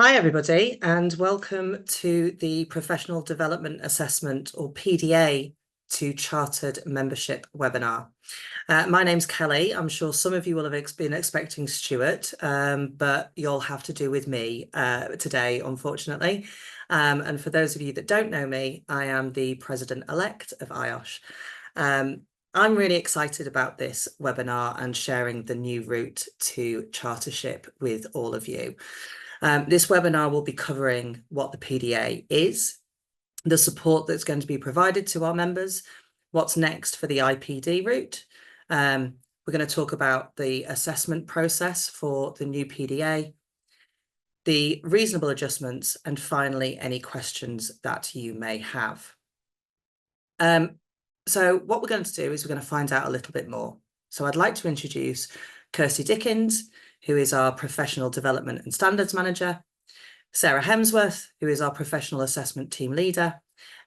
Hi, everybody, and welcome to the Professional Development Assessment, or PDA, to Chartered Membership webinar. My name's Kelly. I'm sure some of you will have been expecting Stuart, but you'll have to do with me today, unfortunately. And for those of you that don't know me, I am the President-elect of IOSH. I'm really excited about this webinar and sharing the new route to chartership with all of you. This webinar will be covering what the PDA is, the support that's going to be provided to our members, what's next for the IPD route. We're going to talk about the assessment process for the new PDA, the reasonable adjustments, and finally, any questions that you may have. So what we're going to do is we're going to find out a little bit more. So I'd like to introduce Kirsty Dickens, who is our Professional Development and Standards Manager, Sarah Hemsworth, who is our Professional Assessment Team Leader,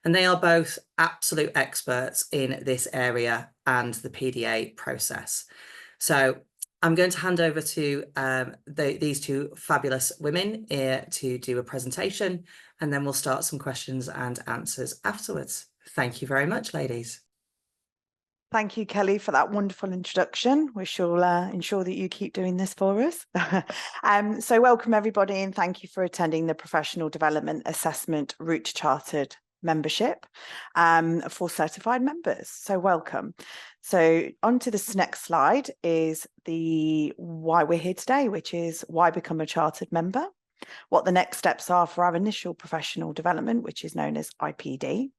and they are both absolute experts in this area and the PDA process. So I'm going to hand over to these two fabulous women here to do a presentation, and then we'll start some questions and answers afterwards. Thank you very much, ladies. Thank you, Kelly, for that wonderful introduction. We shall ensure that you keep doing this for us. So welcome, everybody, and thank you for attending the Professional Development Assessment Route to Chartered Membership for certified members. So welcome. So on to this next slide is the why we're here today, which is why become a chartered member, what the next steps are for our initial professional development, which is known as IPD.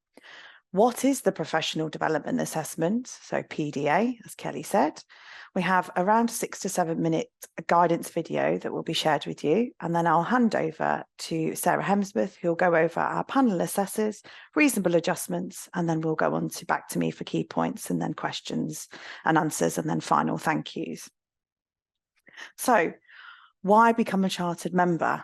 What is the Professional Development Assessment? So PDA, as Kelly said. We have around 6 to 7 minute guidance video that will be shared with you. And then I'll hand over to Sarah Hemsworth, who'll go over our panel assessors, reasonable adjustments, and then we'll go on to back to me for key points and then questions and answers and then final thank yous. So why become a chartered member?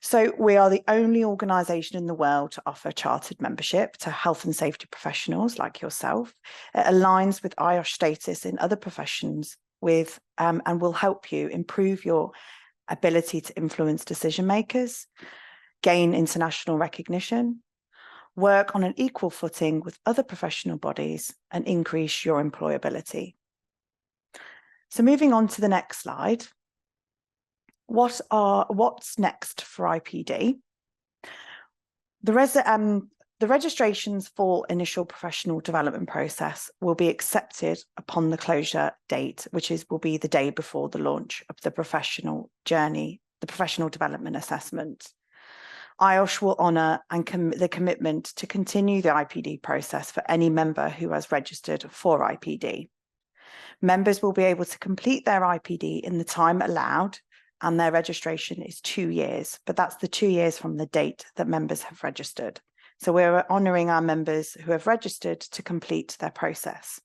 So we are the only organisation in the world to offer chartered membership to health and safety professionals like yourself. It aligns with IOSH status in other professions with and will help you improve your ability to influence decision makers, gain international recognition, work on an equal footing with other professional bodies, and increase your employability. So moving on to the next slide. What's next for IPD? The registrations for initial professional development process will be accepted upon the closure date, which will be the day before the launch of the professional journey, the professional development assessment. IOSH will honour the commitment to continue the IPD process for any member who has registered for IPD. Members will be able to complete their IPD in the time allowed, and their registration is 2 years, but that's the 2 years from the date that members have registered. So we're honouring our members who have registered to complete their process.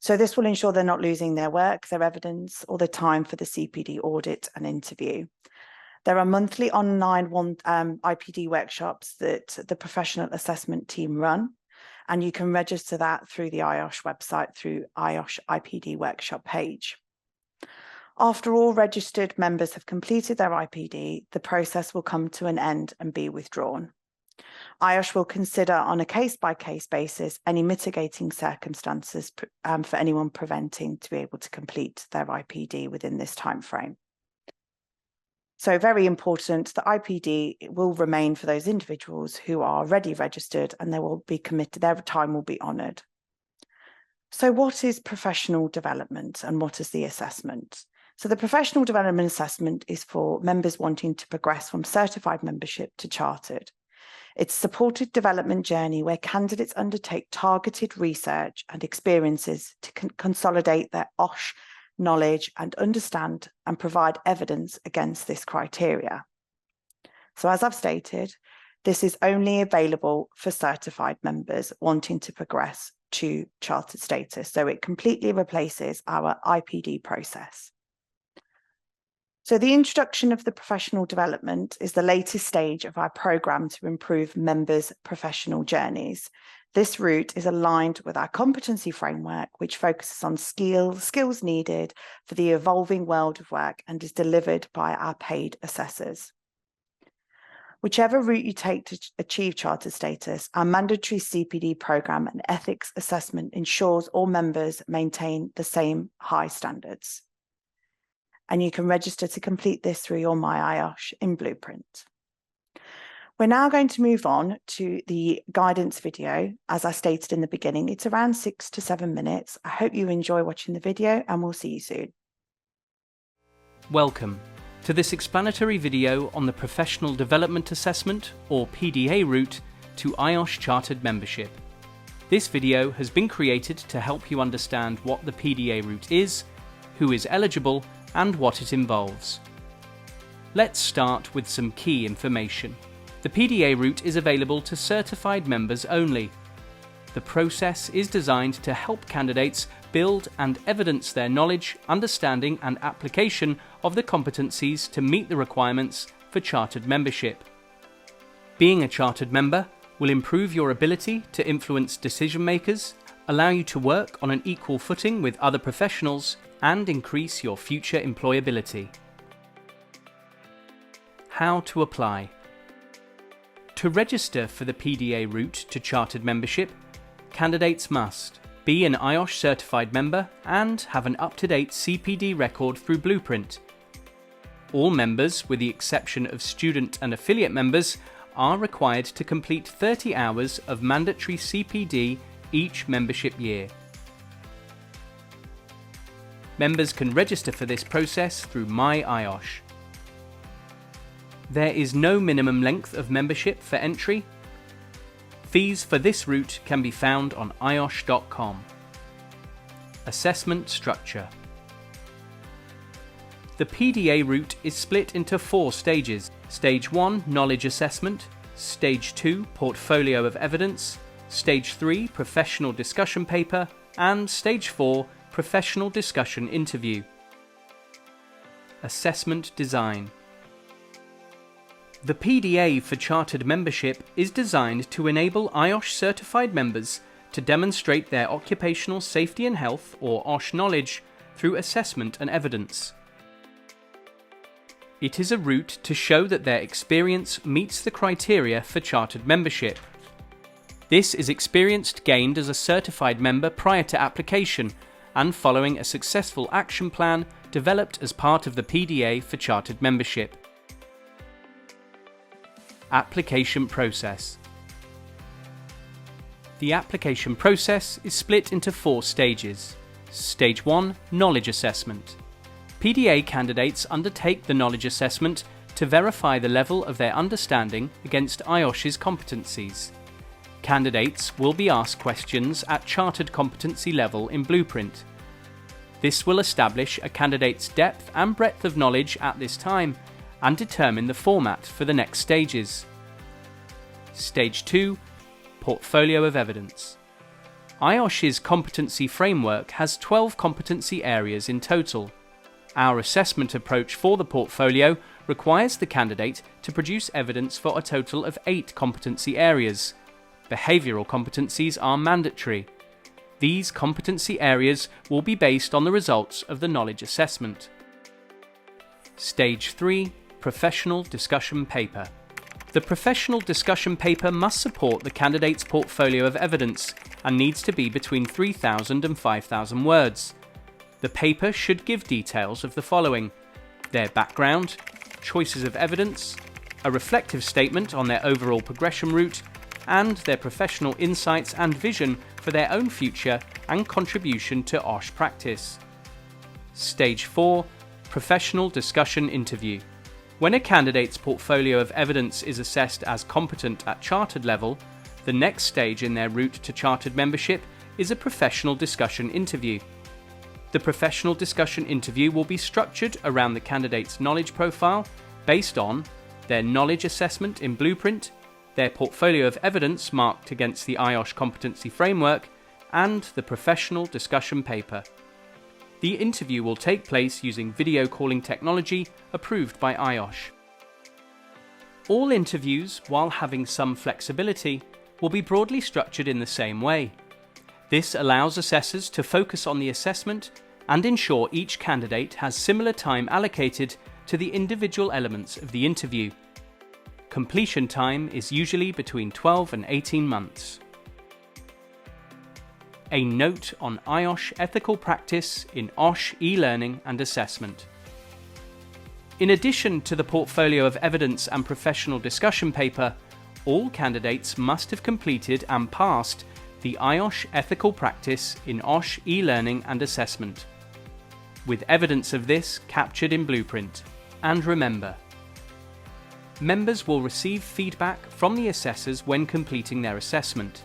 So this will ensure they're not losing their work, their evidence, or the time for the CPD audit and interview. There are monthly online IPD workshops that the professional assessment team run, and you can register that through the IOSH website through IOSH IPD workshop page. After all registered members have completed their IPD, the process will come to an end and be withdrawn. IOSH will consider on a case-by-case basis any mitigating circumstances for anyone preventing to be able to complete their IPD within this timeframe. So very important, the IPD will remain for those individuals who are already registered and they will be committed, their time will be honoured. So what is professional development and what is the assessment? So the professional development assessment is for members wanting to progress from certified membership to chartered. It's a supported development journey where candidates undertake targeted research and experiences to consolidate their IOSH knowledge and understand and provide evidence against this criteria. So as I've stated, this is only available for certified members wanting to progress to chartered status. So it completely replaces our IPD process. So the introduction of the professional development is the latest stage of our programme to improve members' professional journeys. This route is aligned with our competency framework, which focuses on skills needed for the evolving world of work and is delivered by our paid assessors. Whichever route you take to achieve chartered status, our mandatory CPD programme and ethics assessment ensures all members maintain the same high standards. And you can register to complete this through your My IOSH in Blueprint. We're now going to move on to the guidance video. As I stated in the beginning, it's around 6 to 7 minutes. I hope you enjoy watching the video and we'll see you soon. Welcome to this explanatory video on the Professional Development Assessment, or PDA route, to IOSH Chartered membership. This video has been created to help you understand what the PDA route is, who is eligible, and what it involves. Let's start with some key information. The PDA route is available to certified members only. The process is designed to help candidates build and evidence their knowledge, understanding and application of the competencies to meet the requirements for chartered membership. Being a chartered member will improve your ability to influence decision makers, allow you to work on an equal footing with other professionals, and increase your future employability. How to apply. To register for the PDA route to chartered membership, candidates must be an IOSH certified member and have an up-to-date CPD record through Blueprint. All members, with the exception of student and affiliate members, are required to complete 30 hours of mandatory CPD each membership year. Members can register for this process through My IOSH. There is no minimum length of membership for entry. Fees for this route can be found on IOSH.com. Assessment structure. The PDA route is split into 4 stages. Stage 1, Knowledge Assessment. Stage 2, Portfolio of Evidence. Stage 3, Professional Discussion Paper. And Stage 4, Professional Discussion Interview. Assessment design. The PDA for chartered membership is designed to enable IOSH certified members to demonstrate their occupational safety and health, or OSH knowledge, through assessment and evidence. It is a route to show that their experience meets the criteria for chartered membership. This is experience gained as a certified member prior to application and following a successful action plan developed as part of the PDA for chartered membership. Application process. The application process is split into 4 stages. Stage 1, Knowledge Assessment. PDA candidates undertake the knowledge assessment to verify the level of their understanding against IOSH's competencies. Candidates will be asked questions at chartered competency level in Blueprint. This will establish a candidate's depth and breadth of knowledge at this time and determine the format for the next stages. Stage 2, Portfolio of Evidence. IOSH's competency framework has 12 competency areas in total. Our assessment approach for the portfolio requires the candidate to produce evidence for a total of 8 competency areas. Behavioural competencies are mandatory. These competency areas will be based on the results of the knowledge assessment. Stage 3, Professional Discussion Paper. The professional discussion paper must support the candidate's portfolio of evidence and needs to be between 3,000 and 5,000 words. The paper should give details of the following: their background, choices of evidence, a reflective statement on their overall progression route, and their professional insights and vision for their own future and contribution to OSH practice. Stage 4, Professional Discussion Interview. When a candidate's portfolio of evidence is assessed as competent at chartered level, the next stage in their route to chartered membership is a professional discussion interview. The professional discussion interview will be structured around the candidate's knowledge profile based on their knowledge assessment in Blueprint, their portfolio of evidence marked against the IOSH competency framework, and the professional discussion paper. The interview will take place using video calling technology approved by IOSH. All interviews, while having some flexibility, will be broadly structured in the same way. This allows assessors to focus on the assessment and ensure each candidate has similar time allocated to the individual elements of the interview. Completion time is usually between 12 and 18 months. A note on IOSH ethical practice in OSH e-learning and assessment. In addition to the portfolio of evidence and professional discussion paper, all candidates must have completed and passed the IOSH ethical practice in OSH e-learning and assessment, with evidence of this captured in Blueprint. And remember, members will receive feedback from the assessors when completing their assessment.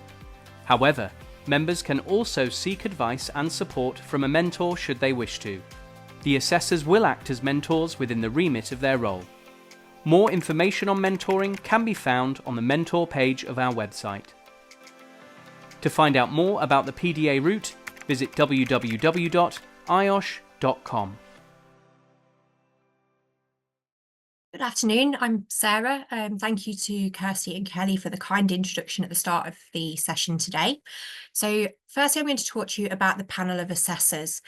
However, members can also seek advice and support from a mentor should they wish to. The assessors will act as mentors within the remit of their role. More information on mentoring can be found on the mentor page of our website. To find out more about the PDA route, visit www.iosh.com. Good afternoon, I'm Sarah. Thank you to Kirsty and Kelly for the kind introduction at the start of the session today. So firstly, I'm going to talk to you about the panel of assessors.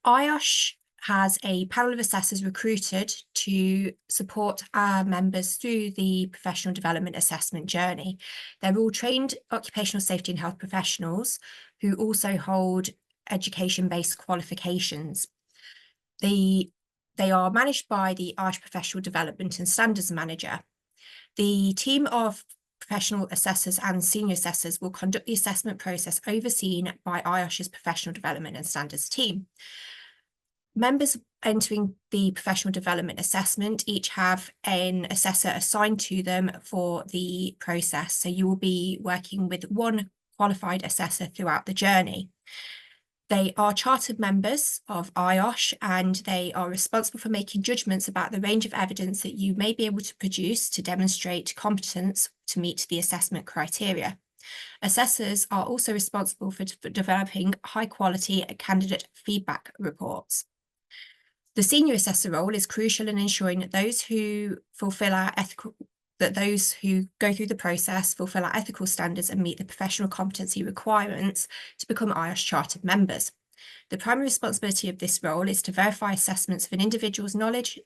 IOSH has a panel of assessors recruited to support our members through the professional development assessment journey. They're all trained occupational safety and health professionals who also hold education-based qualifications. They are managed by the IOSH Professional Development and Standards Manager. The team of professional assessors and senior assessors will conduct the assessment process overseen by IOSH's Professional Development and Standards team. Members entering the professional development assessment each have an assessor assigned to them for the process. So you will be working with one qualified assessor throughout the journey. They are chartered members of IOSH and they are responsible for making judgments about the range of evidence that you may be able to produce to demonstrate competence to meet the assessment criteria. Assessors are also responsible for developing high-quality candidate feedback reports. The senior assessor role is crucial in ensuring that those who go through the process fulfill our ethical standards and meet the professional competency requirements to become IOSH chartered members. The primary responsibility of this role is to verify assessments of an individual's knowledge,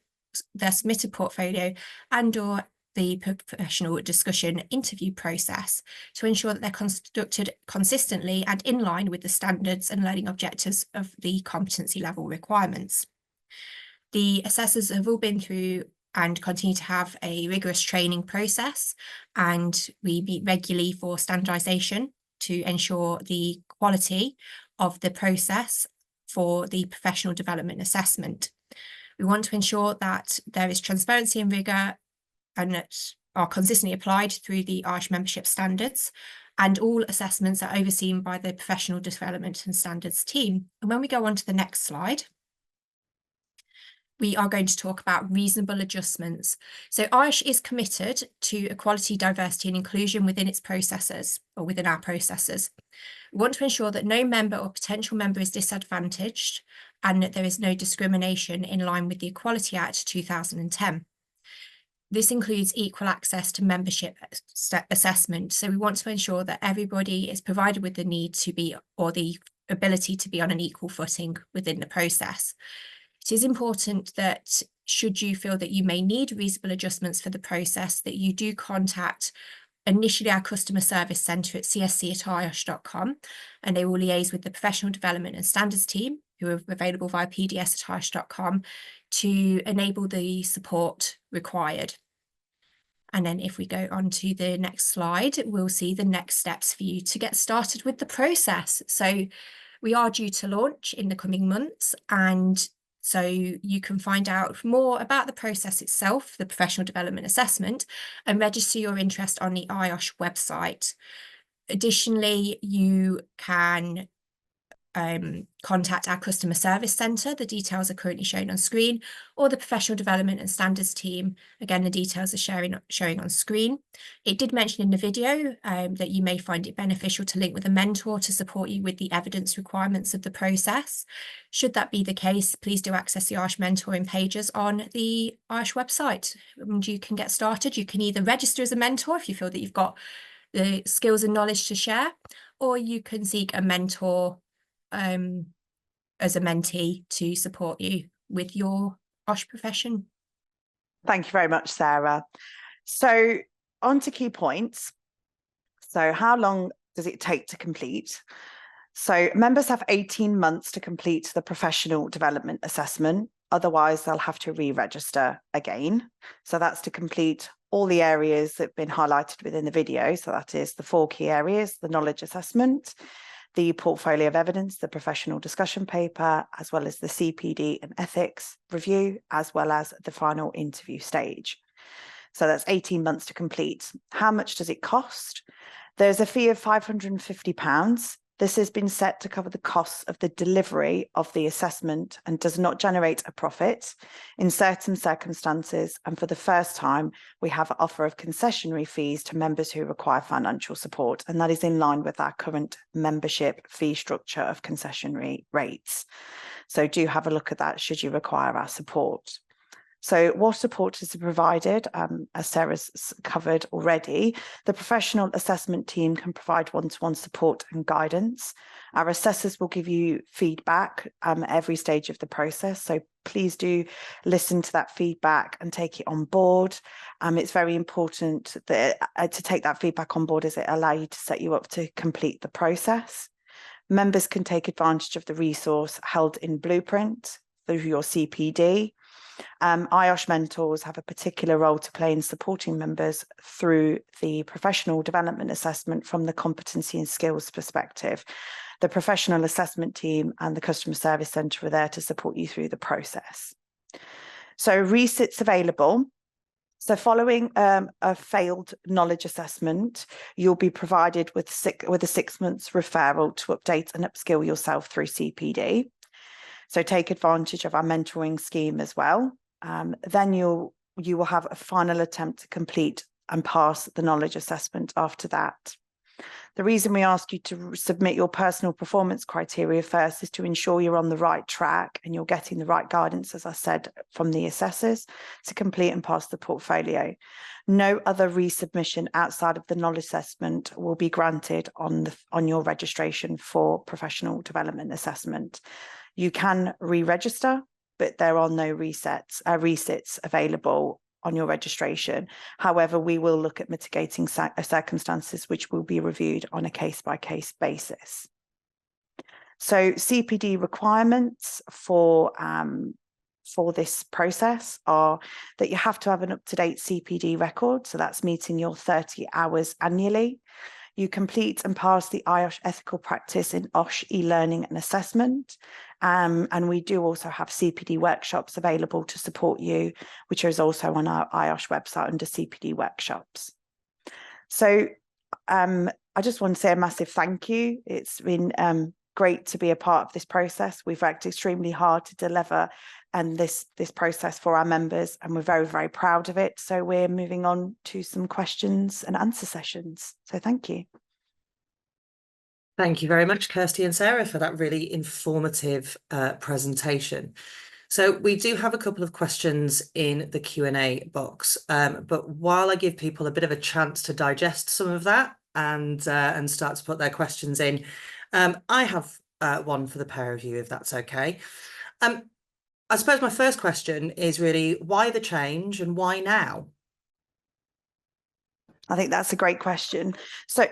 their submitted portfolio, and/or the professional discussion interview process to ensure that they're conducted consistently and in line with the standards and learning objectives of the competency level requirements. The assessors have all been through and continue to have a rigorous training process, and we meet regularly for standardisation to ensure the quality of the process for the professional development assessment. We want to ensure that there is transparency and rigour and that are consistently applied through the IOSH membership standards, and all assessments are overseen by the professional development and standards team. And when we go on to the next slide, we are going to talk about reasonable adjustments. So IOSH is committed to equality, diversity and inclusion within its processes, or within our processes. We want to ensure that no member or potential member is disadvantaged and that there is no discrimination in line with the Equality Act 2010. This includes equal access to membership assessment. So we want to ensure that everybody is provided with the need to be, or the ability to be, on an equal footing within the process. It is important that should you feel that you may need reasonable adjustments for the process, that you do contact initially our customer service centre at csc@iosh.com, and they will liaise with the professional development and standards team, who are available via pds@iosh.com, to enable the support required. And then if we go on to the next slide, we'll see the next steps for you to get started with the process. So we are due to launch in the coming months, and so you can find out more about the process itself, the professional development assessment, and register your interest on the IOSH website. Additionally, you can contact our customer service centre. The details are currently shown on screen, or the professional development and standards team. Again, the details are showing on screen. It did mention in the video that you may find it beneficial to link with a mentor to support you with the evidence requirements of the process. Should that be the case, please do access the IOSH mentoring pages on the IOSH website, and you can get started. You can either register as a mentor if you feel that you've got the skills and knowledge to share, or you can seek a mentor as a mentee to support you with your IOSH profession. Thank you very much, Sarah. So on to key points. So how long does it take to complete? So members have 18 months to complete the professional development assessment. Otherwise, they'll have to re-register again. So that's to complete all the areas that have been highlighted within the video. So that is the 4 key areas: the knowledge assessment, the portfolio of evidence, the professional discussion paper, as well as the CPD and ethics review, as well as the final interview stage. So that's 18 months to complete. How much does it cost? There's a fee of £550. This has been set to cover the costs of the delivery of the assessment and does not generate a profit. In certain circumstances, and for the first time, we have an offer of concessionary fees to members who require financial support, and that is in line with our current membership fee structure of concessionary rates. So do have a look at that should you require our support. So what support is provided? As Sarah's covered already, the professional assessment team can provide one-to-one support and guidance. Our assessors will give you feedback every stage of the process. So please do listen to that feedback and take it on board. It's very important that, to take that feedback on board, as it allows you to set you up to complete the process. Members can take advantage of the resource held in Blueprint through your CPD. IOSH mentors have a particular role to play in supporting members through the professional development assessment from the competency and skills perspective. The professional assessment team and the customer service centre are there to support you through the process. So resits available. So following a failed knowledge assessment, you'll be provided with a 6 months referral to update and upskill yourself through CPD. So take advantage of our mentoring scheme as well. Then you will have a final attempt to complete and pass the knowledge assessment after that. The reason we ask you to submit your personal performance criteria first is to ensure you're on the right track and you're getting the right guidance, as I said, from the assessors to complete and pass the portfolio. No other resubmission outside of the knowledge assessment will be granted on your registration for professional development assessment. You can re-register, but there are no resits available on your registration. However, we will look at mitigating circumstances which will be reviewed on a case-by-case basis. So CPD requirements for this process are that you have to have an up-to-date CPD record. So that's meeting your 30 hours annually. You complete and pass the IOSH ethical practice in OSH e-learning and assessment. And we do also have CPD workshops available to support you, which is also on our IOSH website under CPD workshops. So I just want to say a massive thank you. It's been great to be a part of this process. We've worked extremely hard to deliver this process for our members, and we're very, very proud of it. So we're moving on to some questions and answer sessions. So thank you. Thank you very much, Kirsty and Sarah, for that really informative presentation. So we do have a couple of questions in the Q&A box, but while I give people a bit of a chance to digest some of that and start to put their questions in, I have one for the pair of you, if that's okay. I suppose my first question is really, why the change and why now? I think that's a great question. So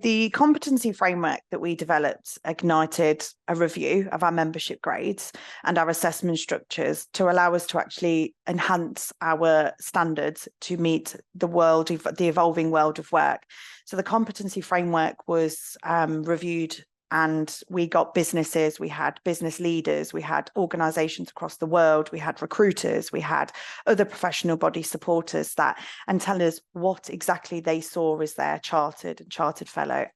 the competency framework that we developed ignited a review of our membership grades and our assessment structures to allow us to actually enhance our standards to meet the evolving world of work. So the competency framework was reviewed, and we got businesses, we had business leaders, we had organisations across the world, we had recruiters, we had other professional body supporters and tell us what exactly they saw as their chartered and chartered fellow,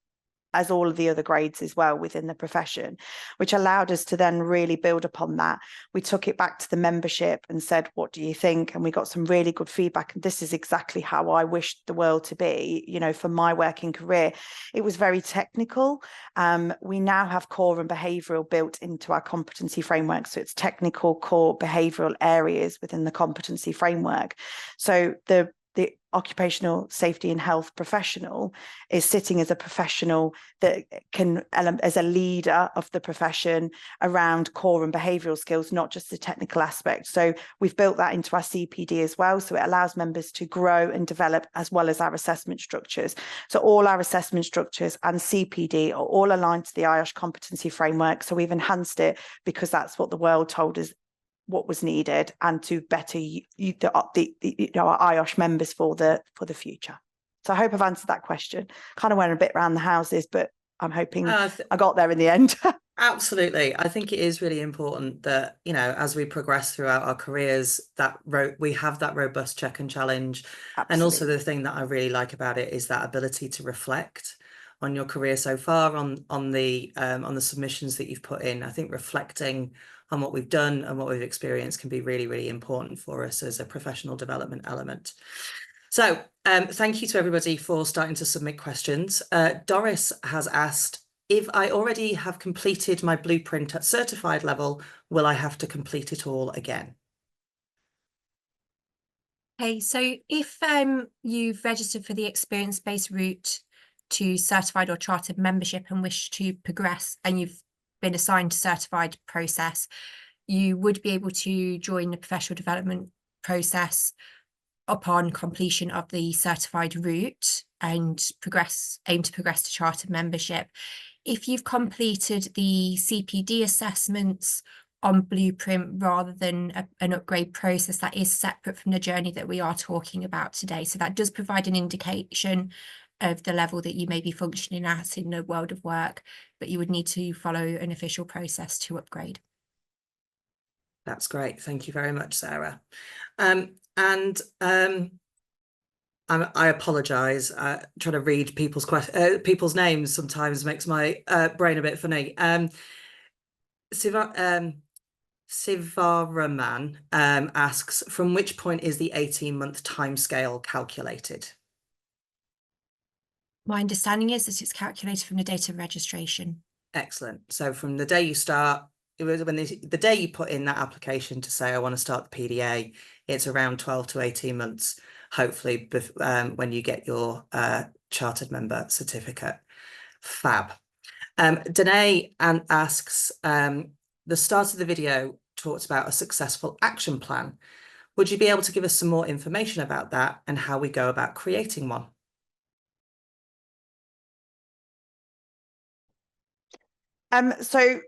as all of the other grades as well within the profession, which allowed us to then really build upon that. We took it back to the membership and said, what do you think? And we got some really good feedback. And this is exactly how I wished the world to be, for my working career. It was very technical. We now have core and behavioural built into our competency framework. So it's technical, core, behavioural areas within the competency framework. So the the occupational safety and health professional is sitting as a professional that can, as a leader of the profession around core and behavioural skills, not just the technical aspect. So we've built that into our CPD as well. So it allows members to grow and develop as well as our assessment structures. So all our assessment structures and CPD are all aligned to the IOSH competency framework. So we've enhanced it because that's what the world told us what was needed, and to better our IOSH members for the future. So I hope I've answered that question. Kind of went a bit around the houses, but I'm hoping I got there in the end. Absolutely. I think it is really important that, you know, as we progress throughout our careers, that we have that robust check and challenge. Absolutely. And also the thing that I really like about it is that ability to reflect on your career so far, on the submissions that you've put in. I think reflecting on what we've done and what we've experienced can be really, really important for us as a professional development element. So thank you to everybody for starting to submit questions. Doris has asked, if I already have completed my blueprint at certified level, will I have to complete it all again? Okay, so if you've registered for the experience-based route to certified or chartered membership and wish to progress, and you've been assigned to certified process, you would be able to join the professional development process upon completion of the certified route and aim to progress to chartered membership. If you've completed the CPD assessments on blueprint rather than an upgrade process, that is separate from the journey that we are talking about today. So that does provide an indication of the level that you may be functioning at in the world of work, but you would need to follow an official process to upgrade. That's great. Thank you very much, Sarah. I apologise. Trying to read people's names sometimes makes my brain a bit funny. Sivaraman asks, from which point is the 18-month timescale calculated? My understanding is that it's calculated from the date of registration. Excellent. So from the day you start, it was when the day you put in that application to say, I want to start the PDA, it's around 12 to 18 months, hopefully, when you get your chartered member certificate. Fab. Danae asks, the start of the video talks about a successful action plan. Would you be able to give us some more information about that and how we go about creating one? So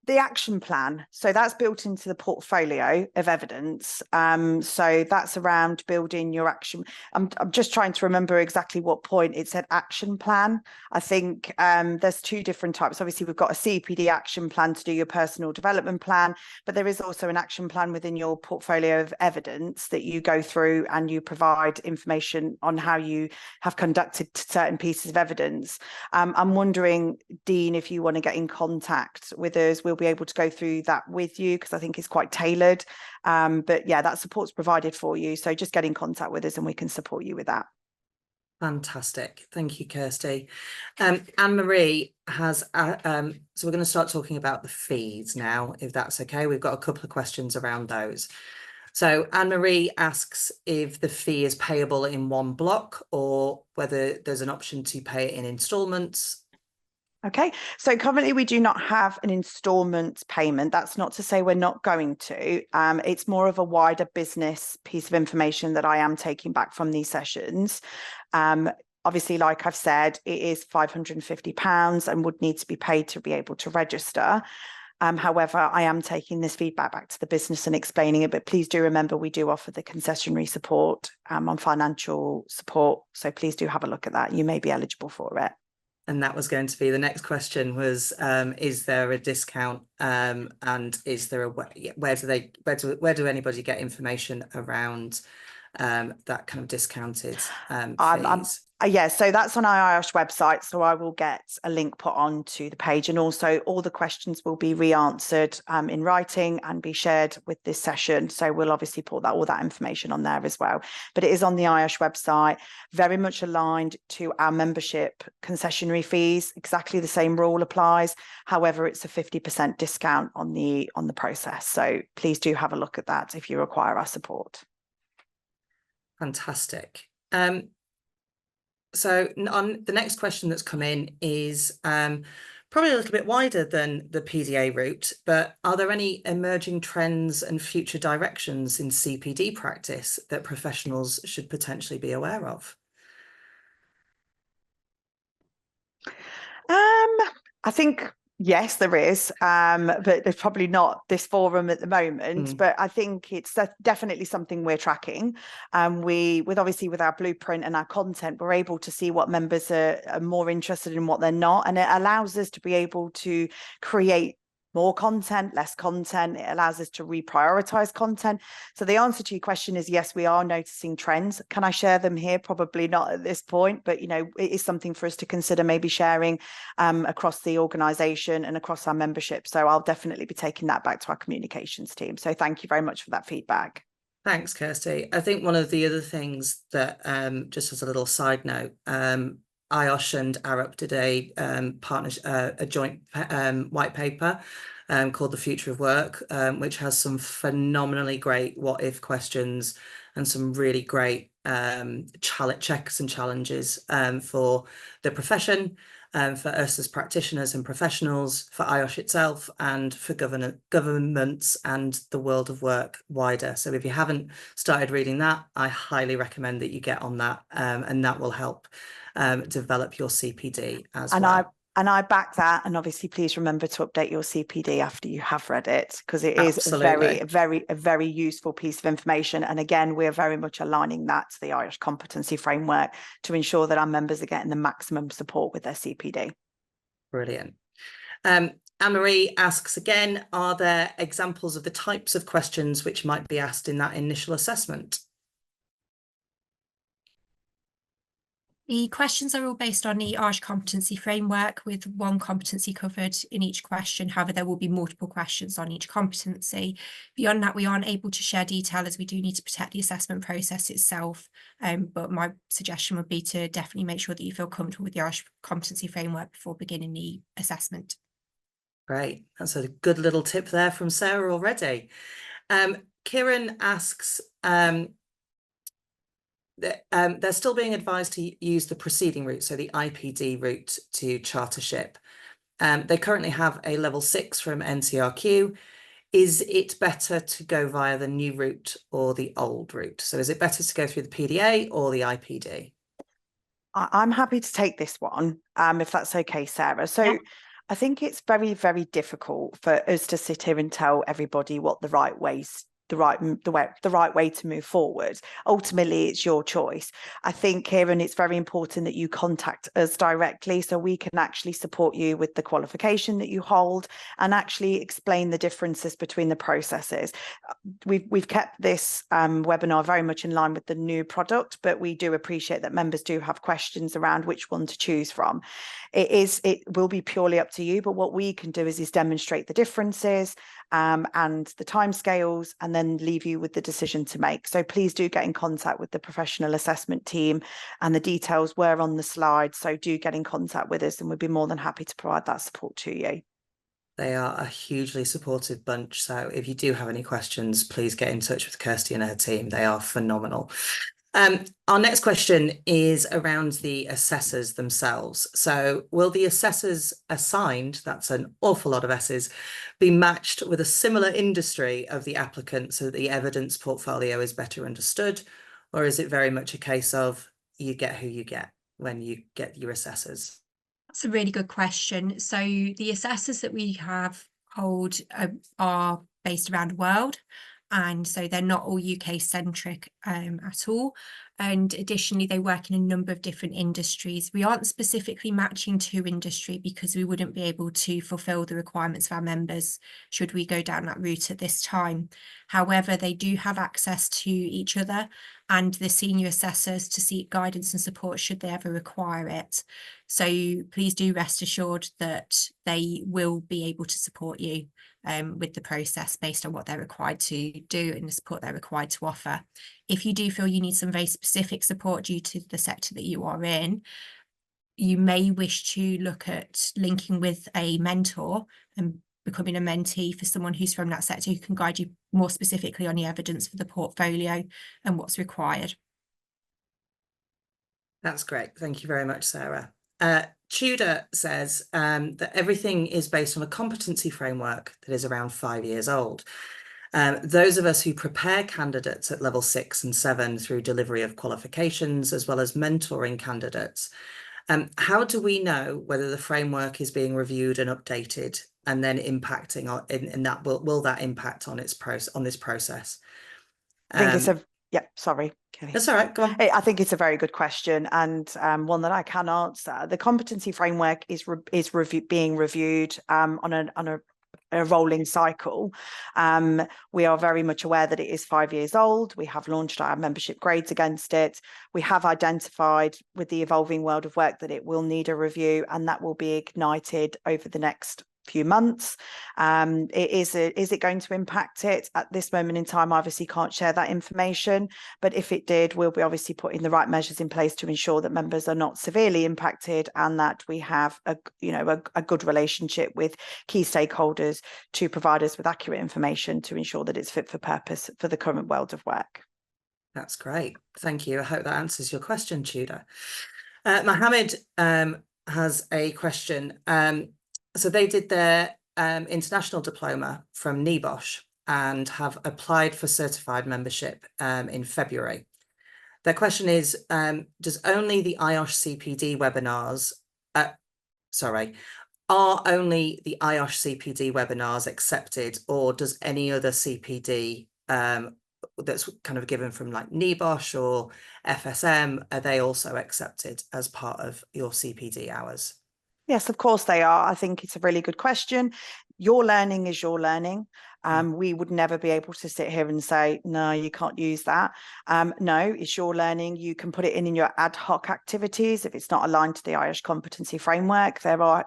the action plan, so that's built into the portfolio of evidence. So that's around building your action. I'm just trying to remember exactly what point it said action plan. I think there's two different types. Obviously, we've got a CPD action plan to do your personal development plan, but there is also an action plan within your portfolio of evidence that you go through and you provide information on how you have conducted certain pieces of evidence. I'm wondering, Dean, if you want to get in contact with us, we'll be able to go through that with you because I think it's quite tailored. But yeah, that support's provided for you. So just get in contact with us and we can support you with that. Fantastic. Thank you, Kirsty. Anne-Marie has, so we're going to start talking about the fees now, if that's okay. We've got a couple of questions around those. So Anne-Marie asks if the fee is payable in one block or whether there's an option to pay it in instalments. Okay, so currently we do not have an instalment payment. That's not to say we're not going to. It's more of a wider business piece of information that I am taking back from these sessions. Obviously, like I've said, it is £550 and would need to be paid to be able to register. However, I am taking this feedback back to the business and explaining it, but please do remember we do offer the concessionary support on financial support. So please do have a look at that. You may be eligible for it. And that was going to be the next question was, is there a discount and is there a where do anybody get information around that kind of discounted fees? Yeah, so that's on our IOSH website. So I will get a link put onto the page, and also all the questions will be re-answered in writing and be shared with this session. So we'll obviously put all that information on there as well. But it is on the IOSH website, very much aligned to our membership concessionary fees. Exactly the same rule applies. However, it's a 50% discount on the process. So please do have a look at that if you require our support. Fantastic. So on the next question that's come in is probably a little bit wider than the PDA route, but are there any emerging trends and future directions in CPD practice that professionals should potentially be aware of? I think yes, there is, but there's probably not this forum at the moment. But I think it's definitely something we're tracking. With our blueprint and our content, we're able to see what members are more interested in, what they're not, and it allows us to be able to create more content, less content. It allows us to reprioritize content. So the answer to your question is yes, we are noticing trends. Can I share them here? Probably not at this point, but it is something for us to consider maybe sharing across the organisation and across our membership. So I'll definitely be taking that back to our communications team. So thank you very much for that feedback. Thanks, Kirsty. I think one of the other things that, just as a little side note, IOSH and Arup did a joint white paper called The Future of Work, which has some phenomenally great what-if questions and some really great checks and challenges for the profession, for us as practitioners and professionals, for IOSH itself, and for governments and the world of work wider. So if you haven't started reading that, I highly recommend that you get on that, and that will help develop your CPD as well. And I back that. And obviously, please remember to update your CPD after you have read it, because it is a very useful piece of information. And again, we're very much aligning that to the IOSH competency framework to ensure that our members are getting the maximum support with their CPD. Brilliant. Anne-Marie asks again, are there examples of the types of questions which might be asked in that initial assessment? The questions are all based on the IOSH competency framework, with one competency covered in each question. However, there will be multiple questions on each competency. Beyond that, we aren't able to share detail as we do need to protect the assessment process itself. But my suggestion would be to definitely make sure that you feel comfortable with the IOSH competency framework before beginning the assessment. Great. That's a good little tip there from Sarah already. Kieran asks, they're still being advised to use the preceding route, so the IPD route to chartership. They currently have a level 6 from NCRQ. Is it better to go via the new route or the old route? So is it better to go through the PDA or the IPD? I'm happy to take this one, if that's okay, Sarah. So yeah. I think it's very, very difficult for us to sit here and tell everybody what the right way to move forward. Ultimately, it's your choice. I think, Kieran, it's very important that you contact us directly so we can actually support you with the qualification that you hold and actually explain the differences between the processes. We've kept this webinar very much in line with the new product, but we do appreciate that members do have questions around which one to choose from. It will be purely up to you, but what we can do is demonstrate the differences and the timescales, and then leave you with the decision to make. So please do get in contact with the professional assessment team, and the details were on the slide. So do get in contact with us and we'd be more than happy to provide that support to you. They are a hugely supportive bunch. So if you do have any questions, please get in touch with Kirsty and her team. They are phenomenal. Our next question is around the assessors themselves. So will the assessors assigned, that's an awful lot of S's, be matched with a similar industry of the applicant so that the evidence portfolio is better understood? Or is it very much a case of you get who you get when you get your assessors? That's a really good question. So the assessors that we have hold are based around the world. And so they're not all UK centric at all. And additionally, they work in a number of different industries. We aren't specifically matching to industry because we wouldn't be able to fulfill the requirements of our members should we go down that route at this time. However, they do have access to each other and the senior assessors to seek guidance and support should they ever require it. So please do rest assured that they will be able to support you with the process based on what they're required to do and the support they're required to offer. If you do feel you need some very specific support due to the sector that you are in, you may wish to look at linking with a mentor and becoming a mentee for someone who's from that sector who can guide you more specifically on the evidence for the portfolio and what's required. That's great. Thank you very much, Sarah. Tudor says that everything is based on a competency framework that is around 5 years old. Those of us who prepare candidates at level 6 and 7 through delivery of qualifications, as well as mentoring candidates, how do we know whether the framework is being reviewed and updated, and then impacting on in that will that impact on its on this process? I think it's sorry, Kelly. That's all right. Go on. I think it's a very good question, and one that I can answer. The competency framework is being reviewed on a rolling cycle. We are very much aware that it is 5 years old. We have launched our membership grades against it. We have identified with the evolving world of work that it will need a review, and that will be ignited over the next few months. Is it going to impact it? At this moment in time, I obviously can't share that information, but if it did, we'll be obviously putting the right measures in place to ensure that members are not severely impacted, and that we have a good relationship with key stakeholders to provide us with accurate information to ensure that it's fit for purpose for the current world of work. That's great. Thank you. I hope that answers your question, Tudor. Mohammed has a question. So they did their international diploma from NIOSH and have applied for certified membership in February. Their question is, does only the IOSH CPD webinars, are only the IOSH CPD webinars accepted, or does any other CPD that's kind of given from like NIOSH or FSM, are they also accepted as part of your CPD hours? Yes, of course they are. I think it's a really good question. Your learning is your learning. We would never be able to sit here and say, no, you can't use that. No, it's your learning. You can put it in your ad hoc activities. If it's not aligned to the IOSH competency framework,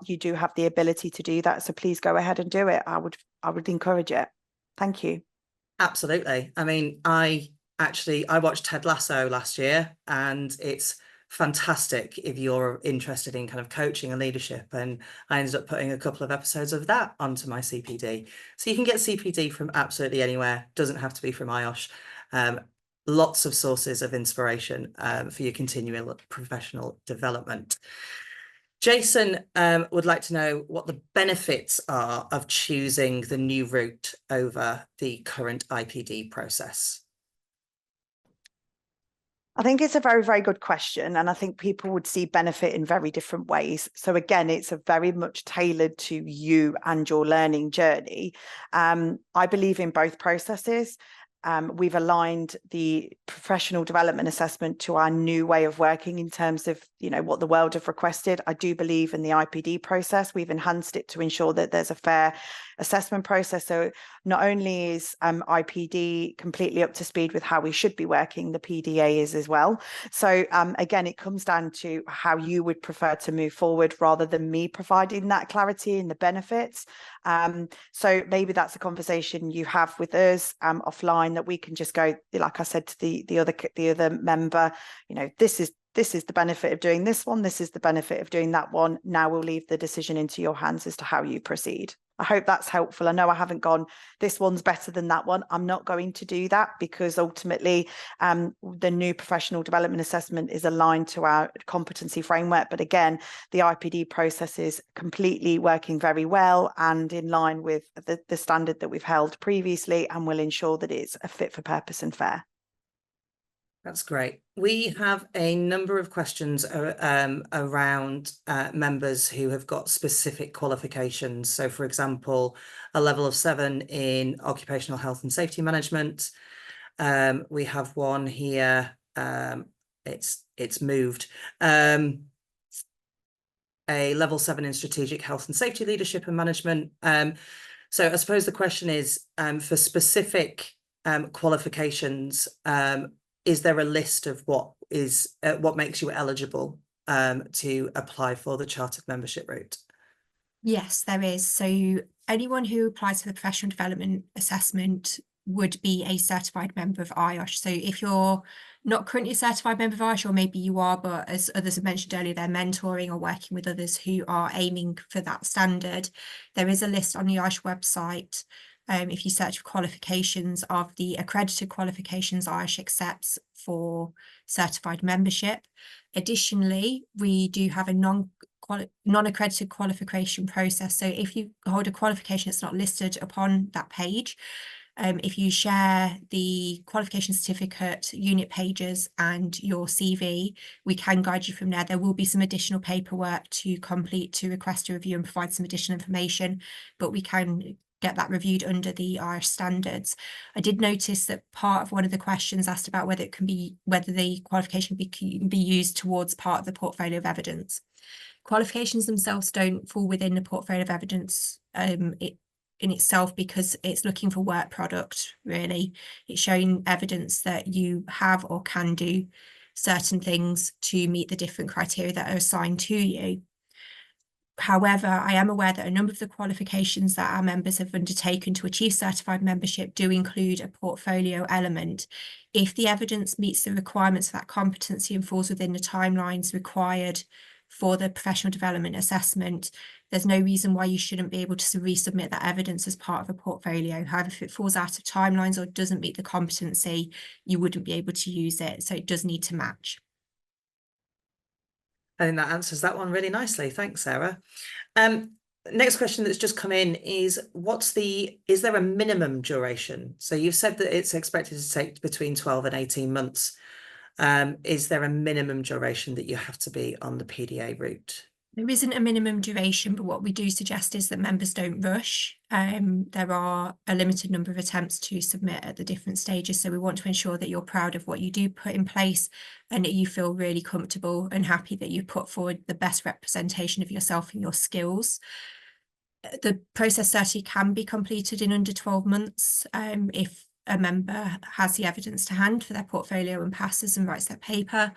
you do have the ability to do that. So please go ahead and do it. I would encourage it. Thank you. Absolutely. I mean, I watched Ted Lasso last year, and it's fantastic if you're interested in kind of coaching and leadership, and I ended up putting a couple of episodes of that onto my CPD. So you can get CPD from absolutely anywhere, doesn't have to be from IOSH. Lots of sources of inspiration for your continual professional development. Jason would like to know what the benefits are of choosing the new route over the current IPD process. I think it's a very, very good question, and I think people would see benefit in very different ways. So again, it's a very much tailored to you and your learning journey. I believe in both processes. We've aligned the professional development assessment to our new way of working in terms of, what the world have requested. I do believe in the IPD process. We've enhanced it to ensure that there's a fair assessment process. So not only is IPD completely up to speed with how we should be working, the PDA is as well. So again, it comes down to how you would prefer to move forward rather than me providing that clarity and the benefits. So maybe that's a conversation you have with us offline, that we can just go, like I said to the other member, this is the benefit of doing this one. This is the benefit of doing that one. Now we'll leave the decision into your hands as to how you proceed. I hope that's helpful. I know I haven't gone, this one's better than that one. I'm not going to do that, because ultimately the new professional development assessment is aligned to our competency framework. But again, the IPD process is completely working very well and in line with the standard that we've held previously, and will ensure that it's a fit for purpose and fair. That's great. We have a number of questions around members who have got specific qualifications. So, for example, a level of 7 in occupational health and safety management. We have one here. It's moved. A level 7 in strategic health and safety leadership and management. So I suppose the question is, for specific qualifications, is there a list of what makes you eligible to apply for the chartered membership route? Yes, there is. So anyone who applies for the professional development assessment would be a certified member of IOSH. So if you're not currently a certified member of IOSH, or maybe you are, but as others have mentioned earlier, they're mentoring or working with others who are aiming for that standard, there is a list on the IOSH website If you search for qualifications of the accredited qualifications IOSH accepts for certified membership. Additionally, we do have a non-accredited qualification process. So if you hold a qualification that's not listed upon that page, if you share the qualification certificate, unit pages and your CV, we can guide you from there. There will be some additional paperwork to complete to request a review and provide some additional information, but we can get that reviewed under the IOSH standards. I did notice that part of one of the questions asked about whether the qualification can be used towards part of the portfolio of evidence. Qualifications themselves don't fall within the portfolio of evidence in itself, because it's looking for work product, really. It's showing evidence that you have or can do certain things to meet the different criteria that are assigned to you. However, I am aware that a number of the qualifications that our members have undertaken to achieve certified membership do include a portfolio element. If the evidence meets the requirements for that competency and falls within the timelines required for the professional development assessment, there's no reason why you shouldn't be able to resubmit that evidence as part of a portfolio. However, if it falls out of timelines or doesn't meet the competency, you wouldn't be able to use it. So it does need to match. I think that answers that one really nicely. Thanks, Sarah. Next question that's just come in is, is there a minimum duration? So you've said that it's expected to take between 12 and 18 months. Is there a minimum duration that you have to be on the PDA route? There isn't a minimum duration, but what we do suggest is that members don't rush. There are a limited number of attempts to submit at the different stages, so we want to ensure that you're proud of what you do put in place and that you feel really comfortable and happy that you've put forward the best representation of yourself and your skills. The process certainly can be completed in under 12 months if a member has the evidence to hand for their portfolio and passes and writes their paper.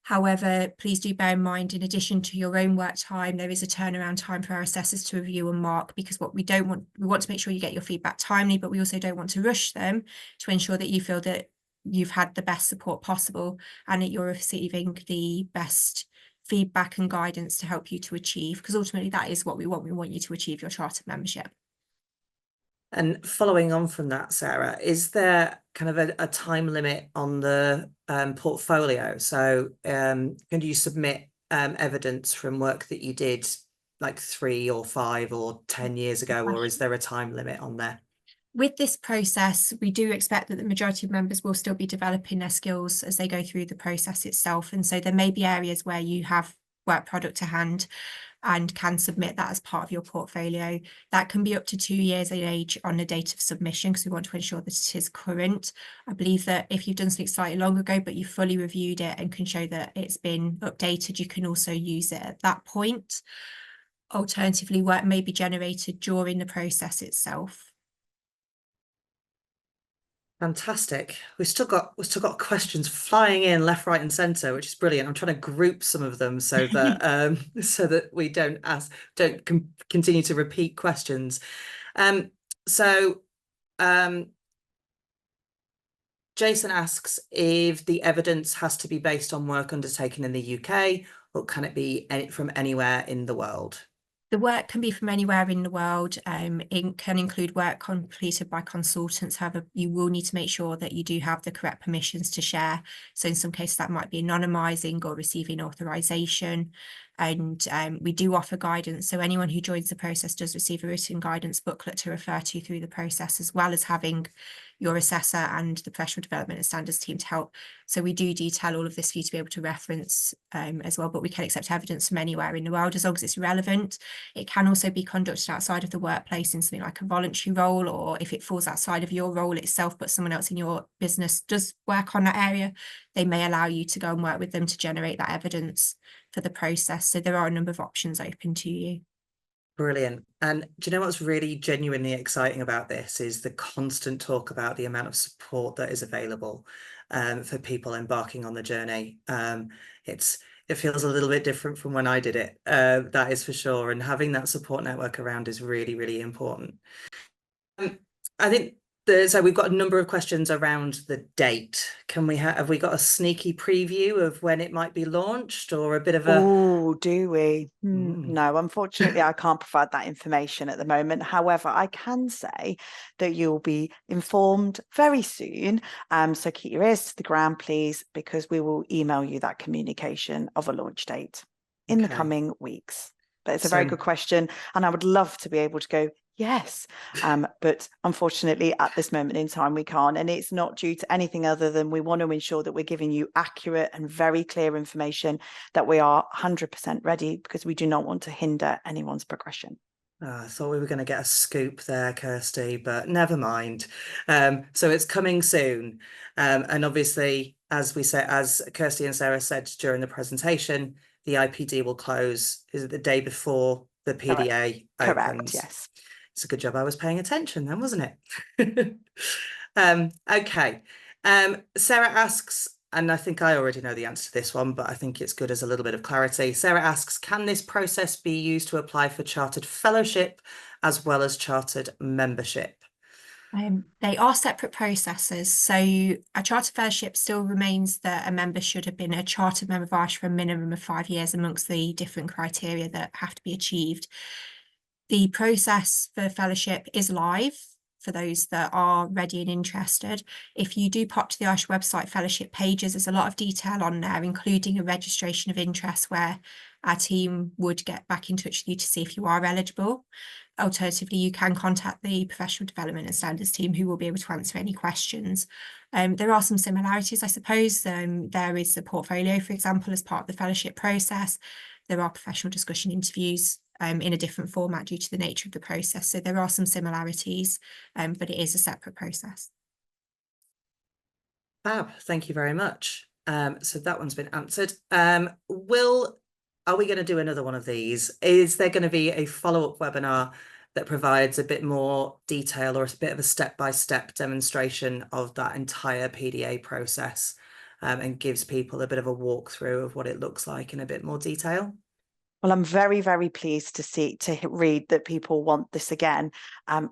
However, please do bear in mind, in addition to your own work time, there is a turnaround time for our assessors to review and mark, because what we want to make sure you get your feedback timely, but we also don't want to rush them, to ensure that you feel that you've had the best support possible and that you're receiving the best feedback and guidance to help you to achieve, because ultimately that is what we want. We want you to achieve your chartered membership. And following on from that, Sarah, is there kind of a time limit on the portfolio? So can you submit evidence from work that you did like 3 or 5 or 10 years ago, or is there a time limit on there? With this process, we do expect that the majority of members will still be developing their skills as they go through the process itself. And so there may be areas where you have work product to hand and can submit that as part of your portfolio. That can be up to 2 years in age on the date of submission, because we want to ensure that it is current. I believe that if you've done something slightly long ago, but you fully reviewed it and can show that it's been updated, you can also use it at that point. Alternatively, work may be generated during the process itself. Fantastic. We've still got questions flying in left, right, and centre, which is brilliant. I'm trying to group some of them so that so that we don't continue to repeat questions. Jason asks if the evidence has to be based on work undertaken in the UK, or can it be from anywhere in the world? The work can be from anywhere in the world. It can include work completed by consultants. However, you will need to make sure that you do have the correct permissions to share. So in some cases that might be anonymising or receiving authorization. And we do offer guidance. So anyone who joins the process does receive a written guidance booklet to refer to through the process, as well as having your assessor and the professional development and standards team to help. So we do detail all of this for you to be able to reference as well, but we can accept evidence from anywhere in the world as long as it's relevant. It can also be conducted outside of the workplace in something like a voluntary role, or if it falls outside of your role itself, but someone else in your business does work on that area, they may allow you to go and work with them to generate that evidence for the process. So there are a number of options open to you. Brilliant. And do you know what's really genuinely exciting about this is the constant talk about the amount of support that is available for people embarking on the journey. It feels a little bit different from when I did it, that is for sure. And having that support network around is really, really important. I think So we've got a number of questions around the date. Can we have we got a sneaky preview of when it might be launched, or a bit of a Oh, do we? Mm. No, unfortunately, I can't provide that information at the moment. However, I can say that you'll be informed very soon. So keep your ears to the ground, please, because we will email you that communication of a launch date in the Okay. coming weeks. But it's a So- very good question, and I would love to be able to go, yes, but unfortunately at this moment in time we can't, and it's not due to anything other than we want to ensure that we're giving you accurate and very clear information, that we are 100% ready, because we do not want to hinder anyone's progression. I thought we were going to get a scoop there, Kirsty, but never mind. So it's coming soon. And obviously, as we said, as Kirsty and Sarah said during the presentation, the IPD will close, is it the day before the PDA opens? Correct, yes. It's a good job I was paying attention then, wasn't it? Okay. Sarah asks, and I think I already know the answer to this one, but I think it's good as a little bit of clarity. Sarah asks, can this process be used to apply for chartered fellowship as well as chartered membership? They are separate processes. So a chartered fellowship still remains that a member should have been a chartered member of IOSH for a minimum of 5 years amongst the different criteria that have to be achieved. The process for fellowship is live for those that are ready and interested. If you do pop to the IOSH website fellowship pages, there's a lot of detail on there, including a registration of interest where our team would get back in touch with you to see if you are eligible. Alternatively, you can contact the professional development and standards team, who will be able to answer any questions. There are some similarities, I suppose. There is a portfolio, for example, as part of the fellowship process. There are professional discussion interviews in a different format due to the nature of the process. So there are some similarities, but it is a separate process. Fab, thank you very much. So that one's been answered. Are we going to do another one of these? Is there going to be a follow-up webinar that provides a bit more detail, or a bit of a step-by-step demonstration of that entire PDA process, and gives people a bit of a walkthrough of what it looks like in a bit more detail? Well, I'm very, very pleased to read that people want this again.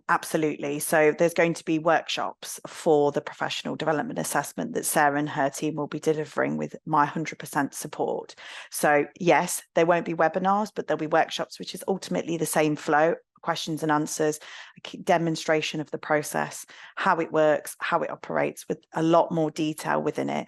Absolutely. So there's going to be workshops for the professional development assessment that Sarah and her team will be delivering with my 100% support. So yes, there won't be webinars, but there'll be workshops, which is ultimately the same flow: questions and answers, a demonstration of the process, how it works, how it operates, with a lot more detail within it.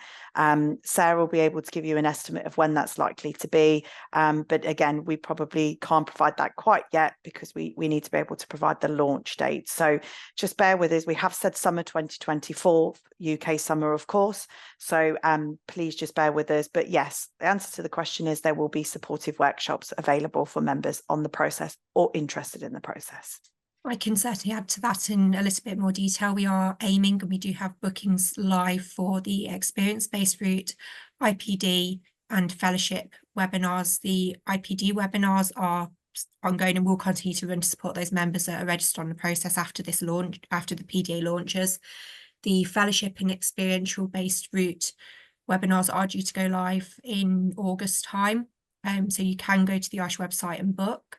Sarah will be able to give you an estimate of when that's likely to be. But again, we probably can't provide that quite yet, because we need to be able to provide the launch date. So just bear with us. We have said summer 2024, UK summer, of course. So please just bear with us. But yes, the answer to the question is there will be supportive workshops available for members on the process or interested in the process. I can certainly add to that in a little bit more detail. We are aiming, and we do have bookings live for the experience-based route, IPD and fellowship webinars. The IPD webinars are ongoing and will continue to run to support those members that are registered on the process after this launch, after the PDA launches. The fellowship and experiential-based route webinars are due to go live in August time. So you can go to the IOSH website and book.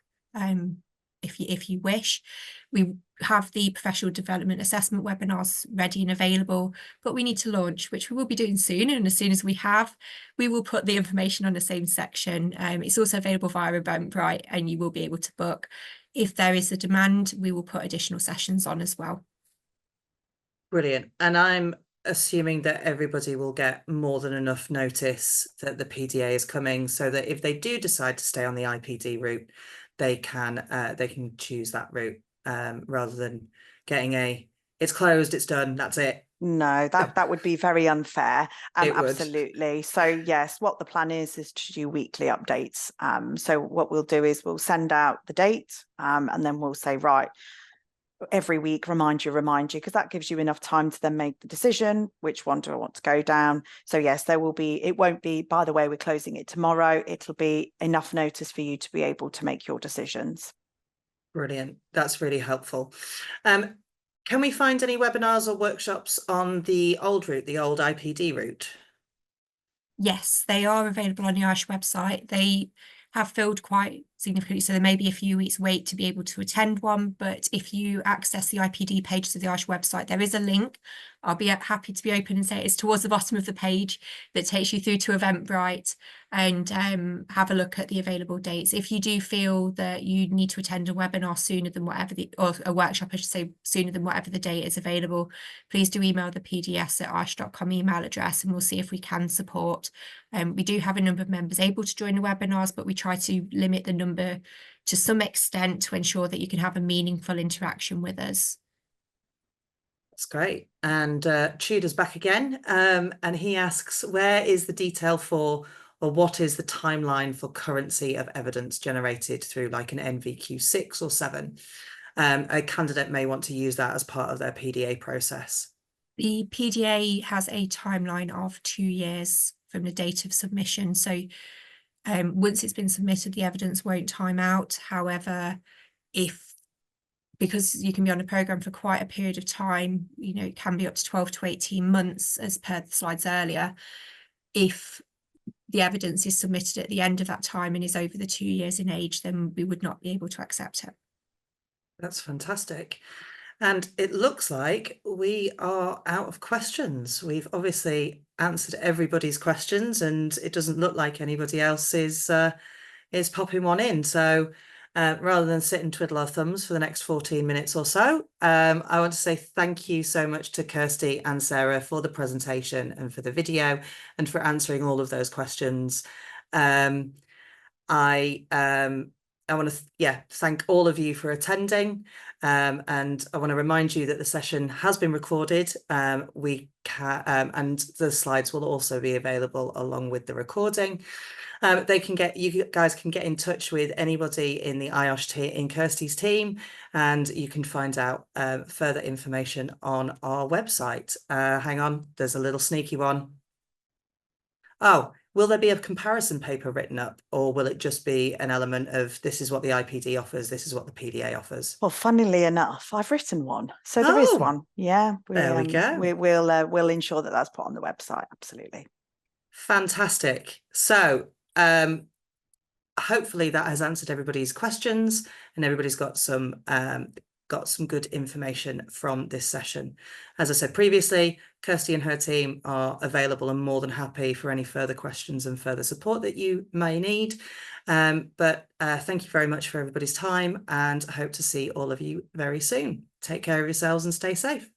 If you wish. We have the professional development assessment webinars ready and available, but we need to launch, which we will be doing soon. And as soon as we have, we will put the information on the same section. It's also available via Eventbrite, and you will be able to book. If there is a demand, we will put additional sessions on as well. Brilliant. And I'm assuming that everybody will get more than enough notice that the PDA is coming, so that if they do decide to stay on the IPD route, they can choose that route, rather than getting it's closed, it's done, that's it. No, that would be very unfair. It would. Absolutely. So yes, what the plan is to do weekly updates. So what we'll do is we'll send out the date, and then we'll say, right, every week, remind you, because that gives you enough time to then make the decision, which one do I want to go down. So yes, there will be, it won't be, by the way, we're closing it tomorrow. It'll be enough notice for you to be able to make your decisions. Brilliant. That's really helpful. Can we find any webinars or workshops on the old route, the old IPD route? Yes, they are available on the IOSH website. They have filled quite significantly. So there may be a few weeks wait to be able to attend one, but if you access the IPD pages of the IOSH website, there is a link. I'll be happy to be open and say it's towards the bottom of the page that takes you through to Eventbrite, and have a look at the available dates. If you do feel that you need to attend a webinar sooner than whatever or a workshop, I should say, sooner than whatever the date is available, please do email the pds@iosh.com email address, and we'll see if we can support. We do have a number of members able to join the webinars, but we try to limit the number to some extent to ensure that you can have a meaningful interaction with us. That's great. And Tudor's back again, and he asks, where is the detail for, or what is the timeline for currency of evidence generated through like an NVQ 6 or 7? A candidate may want to use that as part of their PDA process. The PDA has a timeline of 2 years from the date of submission. So once it's been submitted, the evidence won't time out. However, because you can be on a programme for quite a period of time, you know, it can be up to 12 to 18 months as per the slides earlier. If the evidence is submitted at the end of that time and is over the 2 years in age, then we would not be able to accept it. That's fantastic. And it looks like we are out of questions. We've obviously answered everybody's questions, and it doesn't look like anybody else is popping one in. So rather than sit and twiddle our thumbs for the next 14 minutes or so, I want to say thank you so much to Kirsty and Sarah for the presentation and for the video and for answering all of those questions. I want to thank all of you for attending, and I want to remind you that the session has been recorded. And the slides will also be available along with the recording. You guys can get in touch with anybody in the IOSH team, in Kirsty's team, and you can find out further information on our website. Hang on, there's a little sneaky one. Oh, will there be a comparison paper written up, or will it just be an element of this is what the IPD offers, this is what the PDA offers? Well, funnily enough, I've written one, so there is one. Yeah, there we go. We'll ensure that that's put on the website. Absolutely. Fantastic. So hopefully that has answered everybody's questions, and everybody's got some good information from this session. As I said previously, Kirsty and her team are available and more than happy for any further questions and further support that you may need. But thank you very much for everybody's time, and I hope to see all of you very soon. Take care of yourselves and stay safe.